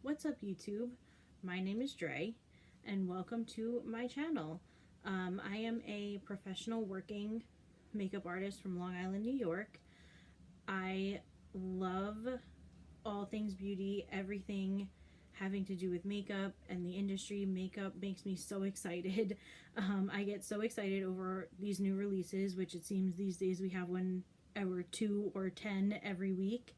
What's up, YouTube? My name is Dre, and welcome to my channel. I am a professional working makeup artist from Long Island, New York. I love all things beauty, everything having to do with makeup and the industry. Makeup makes me so excited. I get so excited over these new releases, which it seems these days we have one or 2 or 10 every week.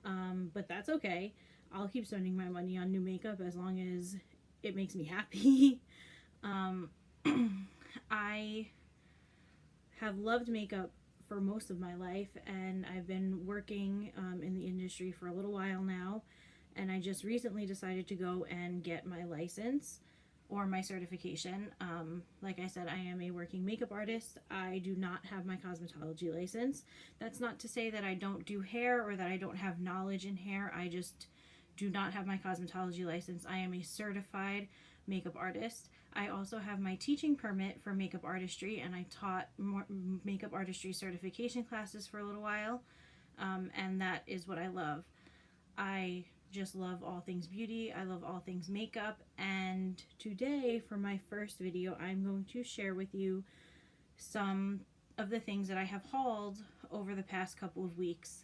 But that's okay. I'll keep spending my money on new makeup as long as it makes me happy. I have loved makeup for most of my life, and I've been working in the industry for a little while now, and I just recently decided to go and get my license or my certification. Like I said, I am a working makeup artist. I do not have my cosmetology license. That's not to say that I don't do hair or that I don't have knowledge in hair. I just do not have my cosmetology license. I am a certified makeup artist. I also have my teaching permit for makeup artistry, and I taught makeup artistry certification classes for a little while, and that is what I love. I just love all things beauty. I love all things makeup, and today for my first video I'm going to share with you some of the things that I have hauled over the past couple of weeks.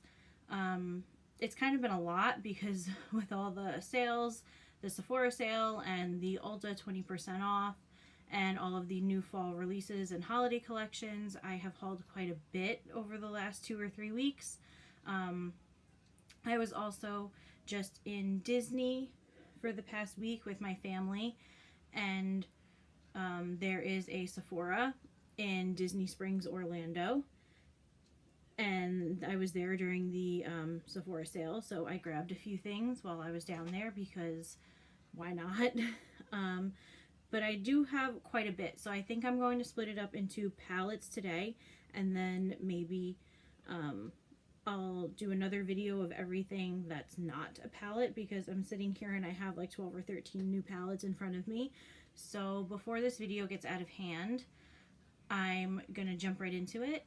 It's kind of been a lot because with all the sales, the Sephora sale and the Ulta 20% off and all of the new fall releases and holiday collections, I have hauled quite a bit over the last 2 or 3 weeks. I was also just in Disney for the past week with my family, and there is a Sephora in Disney Springs, Orlando, and I was there during the Sephora sale, so I grabbed a few things while I was down there because why not? But I do have quite a bit, so I think I'm going to split it up into palettes today, and then maybe I'll do another video of everything that's not a palette, because I'm sitting here and I have like 12 or 13 new palettes in front of me. So before this video gets out of hand, I'm gonna jump right into it.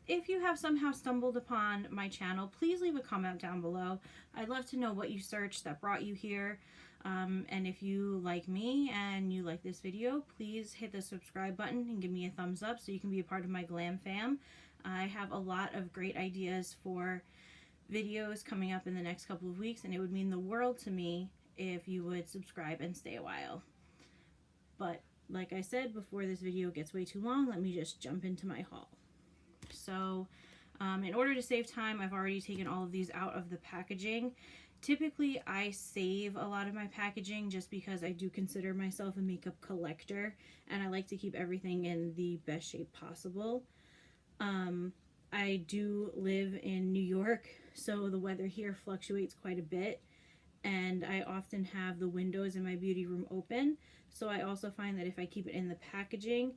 If you have somehow stumbled upon my channel, please leave a comment down below. I'd love to know what you searched that brought you here. And if you like me and you like this video, please hit the subscribe button and give me a thumbs up so you can be a part of my Glam Fam. I have a lot of great ideas for videos coming up in the next couple of weeks, and it would mean the world to me if you would subscribe and stay a while. But like I said, before this video gets way too long, let me just jump into my haul. So in order to save time, I've already taken all of these out of the packaging. Typically, I save a lot of my packaging just because I do consider myself a makeup collector, and I like to keep everything in the best shape possible. I do live in New York, so the weather here fluctuates quite a bit, and I often have the windows in my beauty room open. So I also find that if I keep it in the packaging,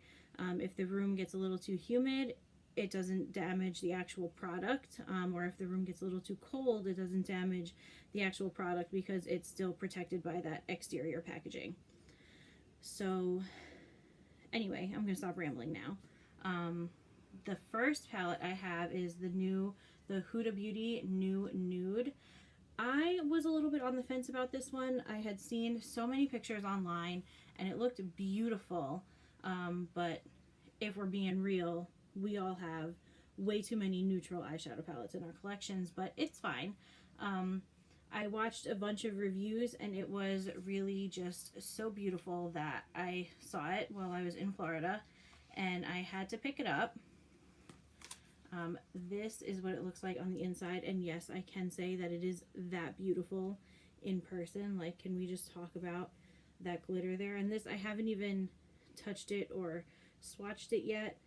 if the room gets a little too humid, it doesn't damage the actual product, or if the room gets a little too cold, it doesn't damage the actual product because it's still protected by that exterior packaging. So anyway, I'm gonna stop rambling now. The first palette I have is the Huda Beauty Nude. I was a little bit on the fence about this one. I had seen so many pictures online and it looked beautiful, but if we're being real, we all have way too many neutral eyeshadow palettes in our collections, but it's fine. I watched a bunch of reviews and it was really just so beautiful that I saw it while I was in Florida and I had to pick it up. This is what it looks like on the inside, and yes, I can say that it is that beautiful in person. Like, can we just talk about that glitter there? And this, I haven't even touched it or swatched it yet.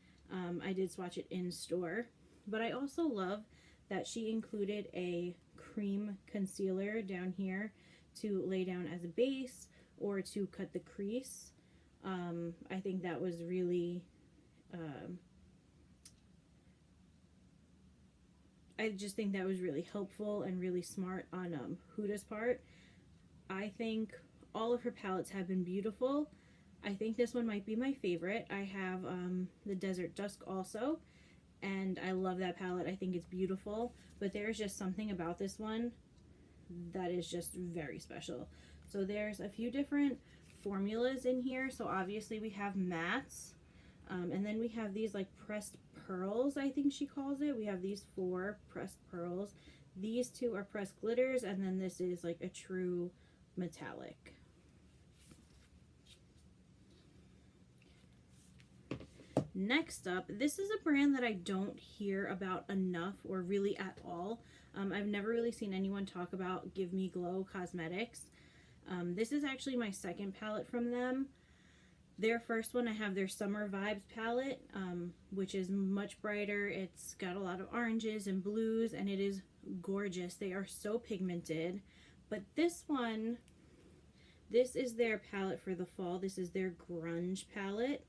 I did swatch it in store, but I also love that she included a cream concealer down here to lay down as a base or to cut the crease. I think that was really I just think that was really helpful and really smart on Huda's part. I think all of her palettes have been beautiful. I think this one might be my favorite. I have the Desert Dusk also, and I love that palette. I think it's beautiful, but there's just something about this one that is just very special. So there's a few different formulas in here. So obviously we have mattes, and then we have these like pressed pearls, I think she calls it. We have these 4 pressed pearls. These 2 are pressed glitters, and then this is like a true metallic. Next up, this is a brand that I don't hear about enough or really at all. I've never really seen anyone talk about Give Me Glo Cosmetics. This is actually my second palette from them. Their first one, I have their Summer Vibes palette, which is much brighter. It's got a lot of oranges and blues, and it is gorgeous. They are so pigmented. But this one, this is their palette for the fall. This is their Grunge palette.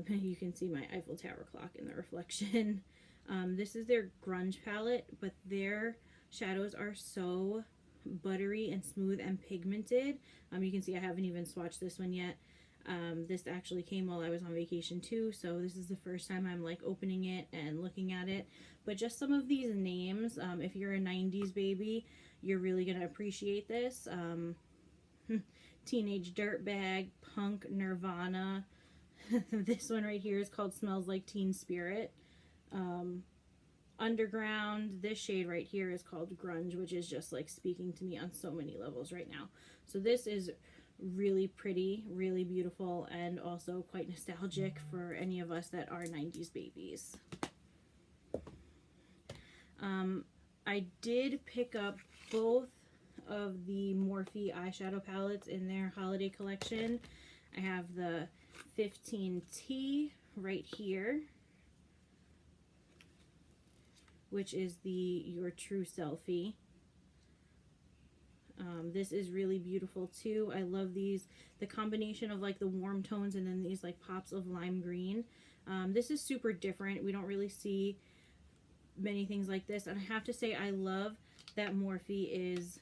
You can see my Eiffel Tower clock in the reflection. This is their Grunge palette, but their shadows are so buttery and smooth and pigmented. You can see I haven't even swatched this one yet. This actually came while I was on vacation too, so this is the first time I'm like opening it and looking at it. But just some of these names, if you're a 90s baby, you're really gonna appreciate this. Teenage Dirtbag, Punk, Nirvana. This one right here is called Smells Like Teen Spirit. Underground. This shade right here is called Grunge, which is just like speaking to me on so many levels right now. So this is really pretty, really beautiful, and also quite nostalgic for any of us that are 90s babies. I did pick up both of the Morphe eyeshadow palettes in their holiday collection. I have the 15T right here, which is the Your True Selfie. This is really beautiful too. I love these, the combination of like the warm tones and then these like pops of lime green. This is super different. We don't really see many things like this, and I have to say I love that Morphe is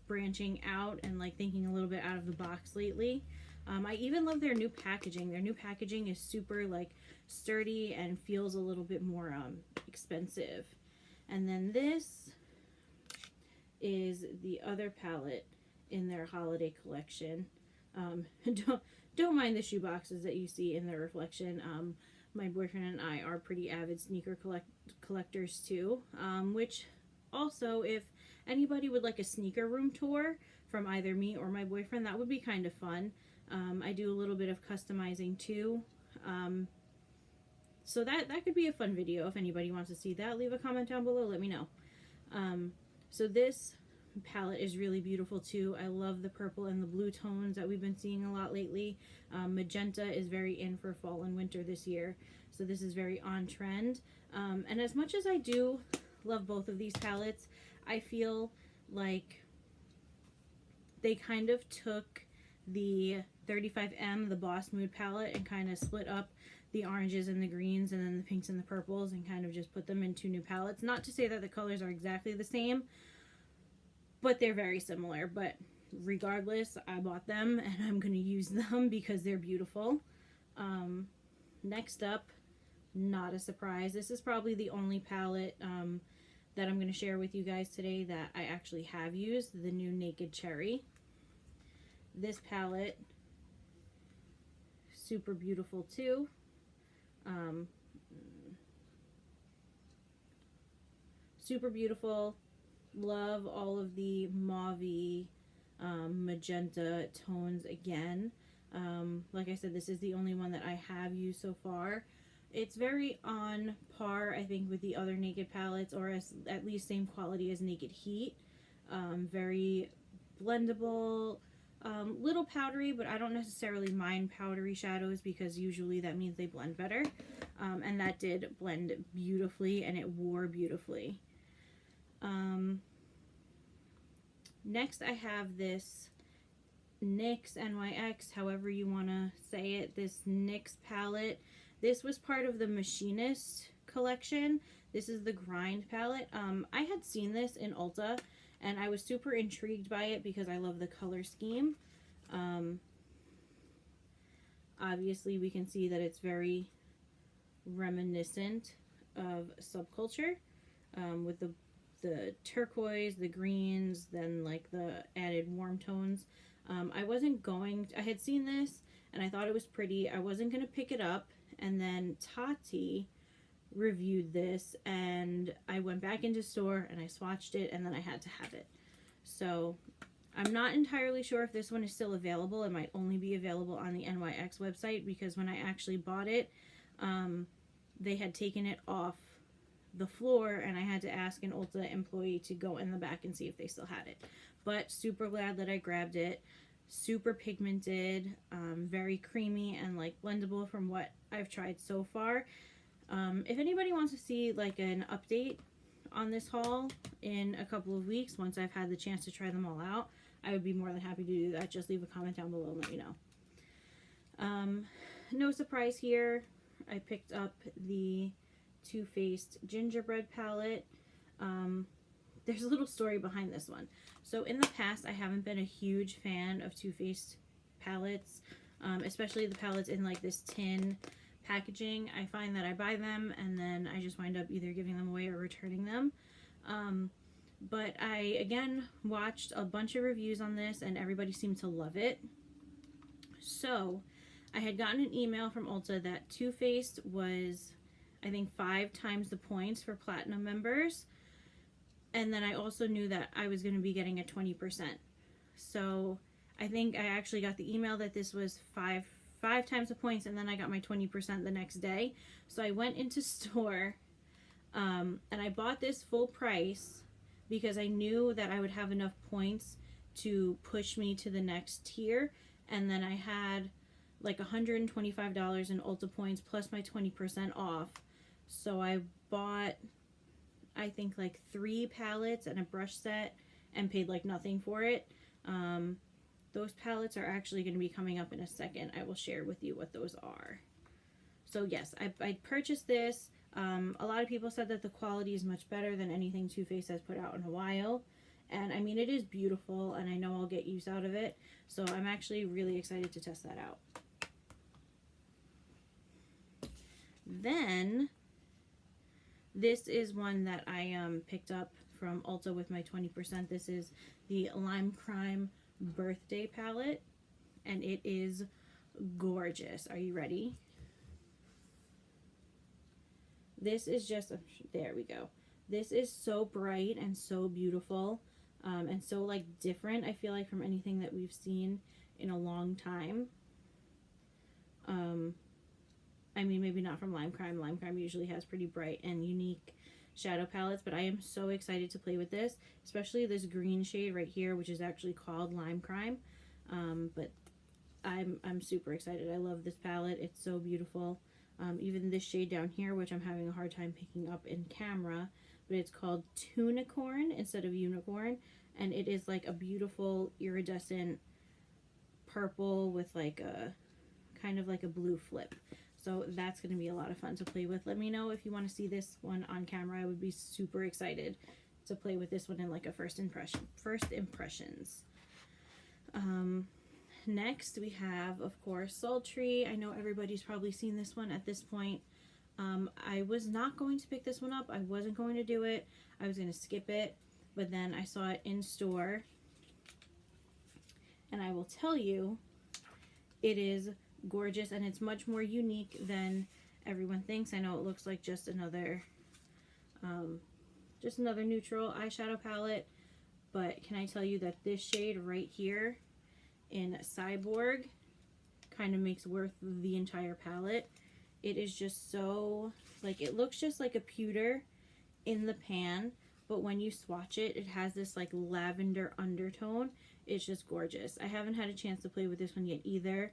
branching out and like thinking a little bit out of the box lately. I even love their new packaging. Their new packaging is super like sturdy and feels a little bit more expensive. And then this is the other palette in their holiday collection. Don't mind the shoe boxes that you see in the reflection. My boyfriend and I are pretty avid sneaker collectors too, which also, if anybody would like a sneaker room tour from either me or my boyfriend, that would be kind of fun. I do a little bit of customizing too. So that could be a fun video. If anybody wants to see that, leave a comment down below, let me know. So this palette is really beautiful too. I love the purple and the blue tones that we've been seeing a lot lately. Magenta is very in for fall and winter this year, so this is very on trend. And as much as I do love both of these palettes, I feel like they kind of took the 35M, the Boss Mood palette, and kind of split up the oranges and the greens and then the pinks and the purples and kind of just put them in 2 new palettes. Not to say that the colors are exactly the same, but they're very similar. But regardless, I bought them and I'm going to use them because they're beautiful. Next up, not a surprise, this is probably the only palette that I'm going to share with you guys today that I actually have used, the new Naked Cherry. This palette, super beautiful too. Super beautiful. Love all of the mauve magenta tones again. Like I said, this is the only one that I have used so far. It's very on par, I think, with the other Naked palettes, or at least same quality as Naked Heat. Very blendable. Little powdery, but I don't necessarily mind powdery shadows because usually that means they blend better. And that did blend beautifully, and it wore beautifully. Next I have this NYX, NYX, however you want to say it, this NYX palette. This was part of the Machinist collection. This is the Grind palette. I had seen this in Ulta, and I was super intrigued by it because I love the color scheme. Obviously we can see that it's very reminiscent of Subculture, with the the turquoise, the greens, then like the added warm tones. I wasn't going, I had seen this and I thought it was pretty. I wasn't going to pick it up, and then Tati reviewed this and I went back into store and I swatched it, and then I had to have it. So I'm not entirely sure if this one is still available. It might only be available on the NYX website, because when I actually bought it, they had taken it off the floor and I had to ask an Ulta employee to go in the back and see if they still had it. But super glad that I grabbed it. Super pigmented, very creamy and like blendable from what I've tried so far. If anybody wants to see like an update on this haul in a couple of weeks, once I've had the chance to try them all out, I would be more than happy to do that. Just leave a comment down below and let me know. No surprise here. I picked up the Too Faced Gingerbread palette. There's a little story behind this one. So in the past, I haven't been a huge fan of Too Faced palettes, especially the palettes in like this tin packaging. I find that I buy them and then I just wind up either giving them away or returning them. But I, again, watched a bunch of reviews on this and everybody seemed to love it. So I had gotten an email from Ulta that Too Faced was, I think, 5 times the points for platinum members. And then I also knew that I was going to be getting a 20%. So I think I actually got the email that this was five times the points, and then I got my 20% the next day. So I went into store and I bought this full price because I knew that I would have enough points to push me to the next tier. And then I had like $125 in Ulta points plus my 20% off. So I bought, I think, like 3 palettes and a brush set and paid like nothing for it. Those palettes are actually going to be coming up in a second. I will share with you what those are. So yes, I purchased this. A lot of people said that the quality is much better than anything Too Faced has put out in a while. And I mean, it is beautiful and I know I'll get use out of it. So I'm actually really excited to test that out. Then this is one that I picked up from Ulta with my 20%. This is the Lime Crime Birthday Palette, and it is gorgeous. Are you ready? This is just, there we go. This is so bright and so beautiful, and so like different, I feel like, from anything that we've seen in a long time. I mean, maybe not from Lime Crime. Lime Crime usually has pretty bright and unique shadow palettes, but I am so excited to play with this, especially this green shade right here, which is actually called Lime Crime. But I'm super excited. I love this palette. It's so beautiful. Even this shade down here, which I'm having a hard time picking up in camera, but it's called Tunicorn instead of Unicorn, and it is like a beautiful iridescent purple with like a kind of like a blue flip. So that's going to be a lot of fun to play with. Let me know if you want to see this one on camera. I would be super excited to play with this one in like a first impressions. Next we have, of course, Sultry. I know everybody's probably seen this one at this point. I was not going to pick this one up. I wasn't going to do it. I was going to skip it, but then I saw it in store, and I will tell you, it is gorgeous, and it's much more unique than everyone thinks. I know it looks like just another neutral eyeshadow palette, but can I tell you that this shade right here in Cyborg kind of makes worth the entire palette. It is just so, like, it looks just like a pewter in the pan, but when you swatch it, it has this like lavender undertone. It's just gorgeous. I haven't had a chance to play with this one yet either,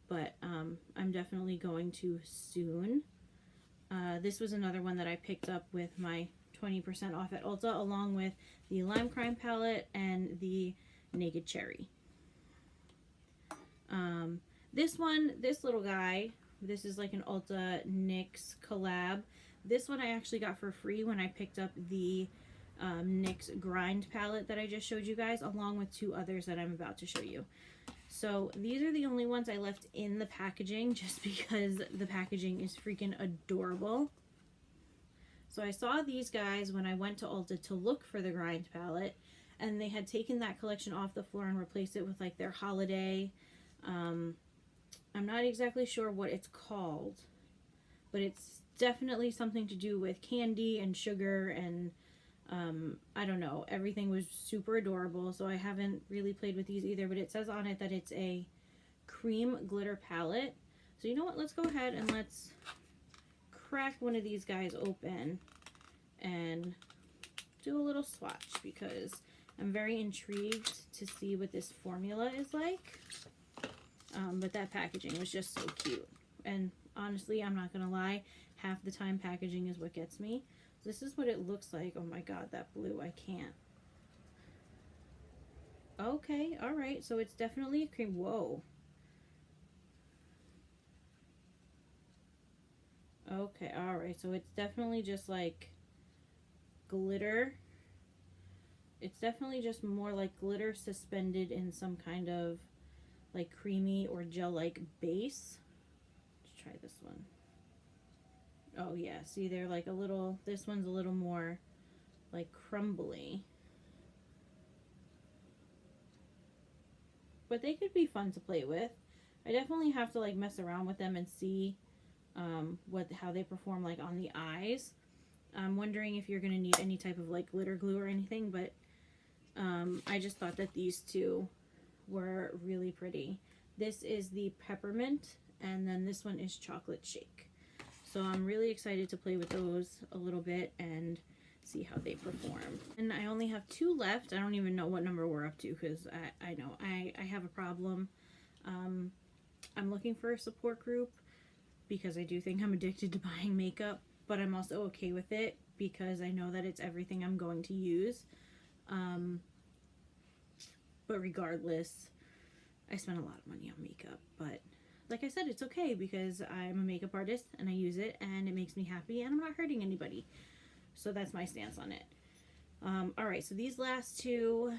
but I'm definitely going to soon. This was another one that I picked up with my 20% off at Ulta, along with the Lime Crime palette and the Naked Cherry. This little guy, this is like an Ulta NYX collab. This one I actually got for free when I picked up the NYX Grind Palette that I just showed you guys, along with 2 others that I'm about to show you. So these are the only ones I left in the packaging just because the packaging is freaking adorable. So I saw these guys when I went to Ulta to look for the Grind palette, and they had taken that collection off the floor and replaced it with like their holiday. I'm not exactly sure what it's called, but it's definitely something to do with candy and sugar and I don't know. Everything was super adorable, so I haven't really played with these either, but it says on it that it's a cream glitter palette. So you know what? Let's go ahead and let's crack one of these guys open and do a little swatch, because I'm very intrigued to see what this formula is like. But that packaging was just so cute. And honestly, I'm not gonna lie, half the time packaging is what gets me. So this is what it looks like. Oh my god, that blue, I can't. Okay, alright, so it's definitely a cream. Whoa. Okay, alright, so it's definitely just like glitter. It's definitely just more like glitter suspended in some kind of like creamy or gel-like base. Let's try this one. Oh yeah, see, they're like a little, this one's a little more like crumbly. But they could be fun to play with. I definitely have to like mess around with them and see how they perform like on the eyes. I'm wondering if you're going to need any type of like glitter glue or anything, but I just thought that these two were really pretty. This is the peppermint, and then this one is chocolate shake. So I'm really excited to play with those a little bit and see how they perform. And I only have 2 left. I don't even know what number we're up to, because I know I have a problem. I'm looking for a support group because I do think I'm addicted to buying makeup, but I'm also okay with it because I know that it's everything I'm going to use. But regardless, I spend a lot of money on makeup, but like I said, it's okay because I'm a makeup artist and I use it and it makes me happy and I'm not hurting anybody. So that's my stance on it. Alright, so these last two,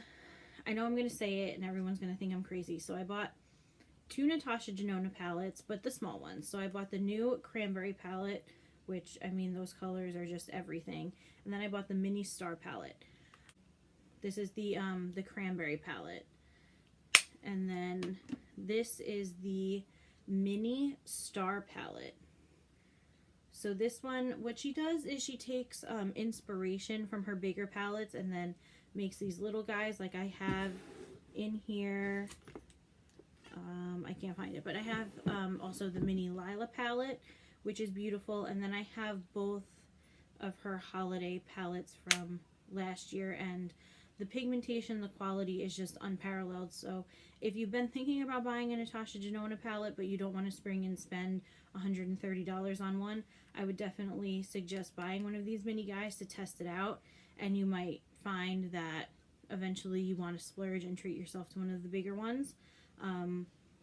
I know I'm going to say it and everyone's going to think I'm crazy. So I bought 2 Natasha Denona palettes, but the small ones. So I bought the new Cranberry palette, which, I mean, those colors are just everything. And then I bought the mini star palette. This is the Cranberry palette. And then this is the mini star palette. So this one, what she does is she takes inspiration from her bigger palettes and then makes these little guys. Like I have in here, I can't find it, but I have also the mini Lila palette, which is beautiful. And then I have both of her holiday palettes from last year, and the pigmentation, the quality is just unparalleled. So if you've been thinking about buying a Natasha Denona palette, but you don't want to spring and spend $130 on one, I would definitely suggest buying one of these mini guys to test it out. And you might find that eventually you want to splurge and treat yourself to one of the bigger ones.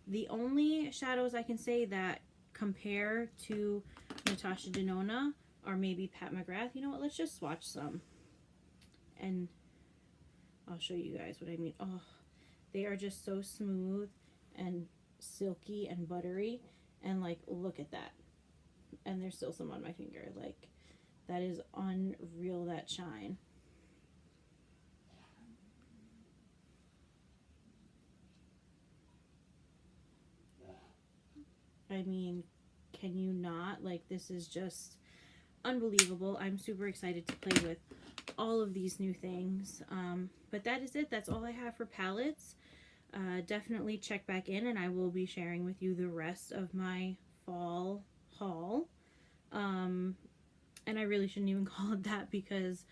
The only shadows I can say that compare to Natasha Denona are maybe Pat McGrath. You know what? Let's just swatch some. And I'll show you guys what I mean. Oh, they are just so smooth and silky and buttery. And like, look at that. And there's still some on my finger. Like, that is unreal, that shine. I mean, can you not? Like, this is just unbelievable. I'm super excited to play with all of these new things. But that is it. That's all I have for palettes. Definitely check back in and I will be sharing with you the rest of my fall haul. And I really shouldn't even call it that because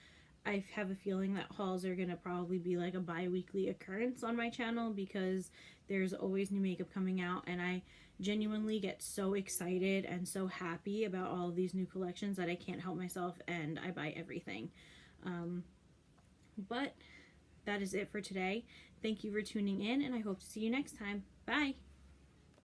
I have a feeling that hauls are going to probably be like a bi-weekly occurrence on my channel because there's always new makeup coming out, and I genuinely get so excited and so happy about all of these new collections that I can't help myself and I buy everything. But that is it for today. Thank you for tuning in and I hope to see you next time. Bye!